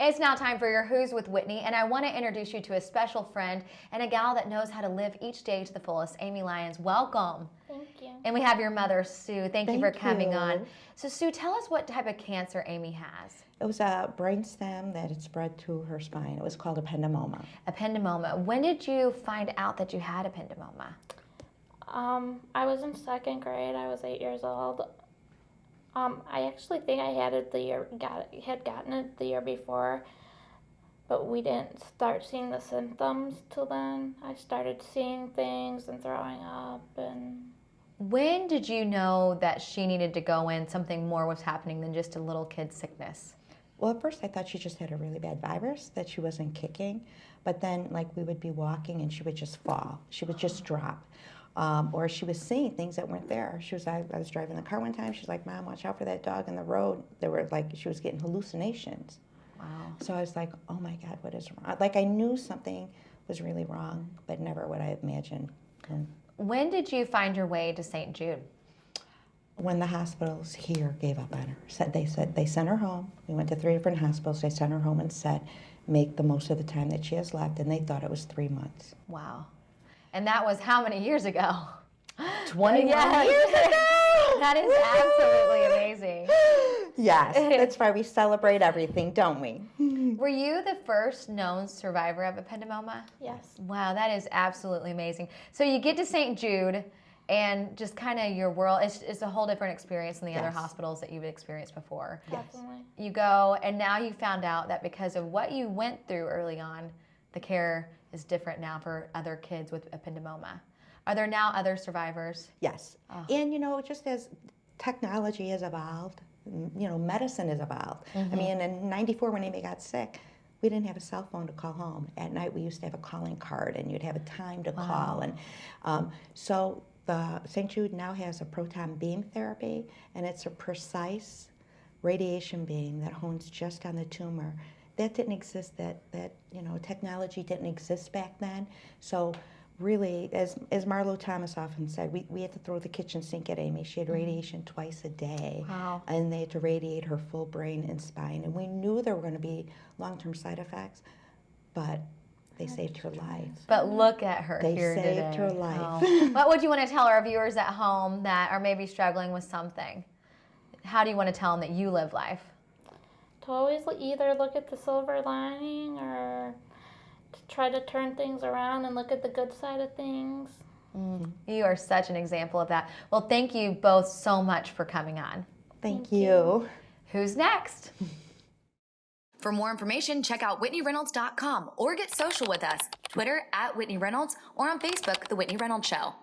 It's now time for your Who's with Whitney, and I want to introduce you to a special friend and a gal that knows how to live each day to the fullest. Amy Lyons, welcome. Thank you. And we have your mother, Sue. Thank you for coming on. So Sue, tell us what type of cancer Amy has. It was a brainstem that had spread to her spine. It was called ependymoma. Ependymoma. When did you find out that you had ependymoma? I was in second grade. I was 8 years old. I actually think I had it had gotten it the year before, but we didn't start seeing the symptoms till then. I started seeing things and throwing up. And when did you know that she needed to go in, something more was happening than just a little kid sickness? Well, at first I thought she just had a really bad virus, that she wasn't kicking, but then like we would be walking and she would just fall. She would just drop. Or she was seeing things that weren't there. I was driving the car one time. She's like, "Mom, watch out for that dog in the road." She was getting hallucinations. Wow. So I was like, "Oh my God, what is wrong?" Like I knew something was really wrong, but never would I have imagined. When did you find your way to St. Jude? When the hospitals here gave up on her. They sent her home. We went to 3 different hospitals. They sent her home and said, "Make the most of the time that she has left," and they thought it was 3 months. Wow. And that was how many years ago? 21 years ago! That is absolutely amazing. Yes, that's why we celebrate everything, don't we? Were you the first known survivor of ependymoma? yes. Wow, that is absolutely amazing. So you get to St. Jude, and just kind of your world, it's a whole different experience than the other hospitals that you've experienced before. Definitely. You go, and now you found out that because of what you went through early on, the care is different now for other kids with ependymoma. Are there now other survivors? Yes. Oh. And, just as technology has evolved, medicine has evolved. I mean, in '94 when Amy got sick, we didn't have a cell phone to call home. At night we used to have a calling card, and you'd have a time to call. And so the St. Jude now has a proton beam therapy, and it's a precise radiation beam that hones just on the tumor. That didn't exist, technology didn't exist back then. So really, as Marlo Thomas often said, we had to throw the kitchen sink at Amy. She had radiation twice a day. Wow. And they had to radiate her full brain and spine. And we knew there were going to be long-term side effects, but they saved her life. But look at her here today. They saved her life. Oh. What would you want to tell our viewers at home that are maybe struggling with something? How do you want to tell them that you live life? To always either look at the silver lining or to try to turn things around and look at the good side of things. You are such an example of that. Well, thank you both so much for coming on. Thank you. Who's next? For more information, check out WhitneyReynolds.com or get social with us. Twitter @Whitney Reynolds or on Facebook, The Whitney Reynolds Show.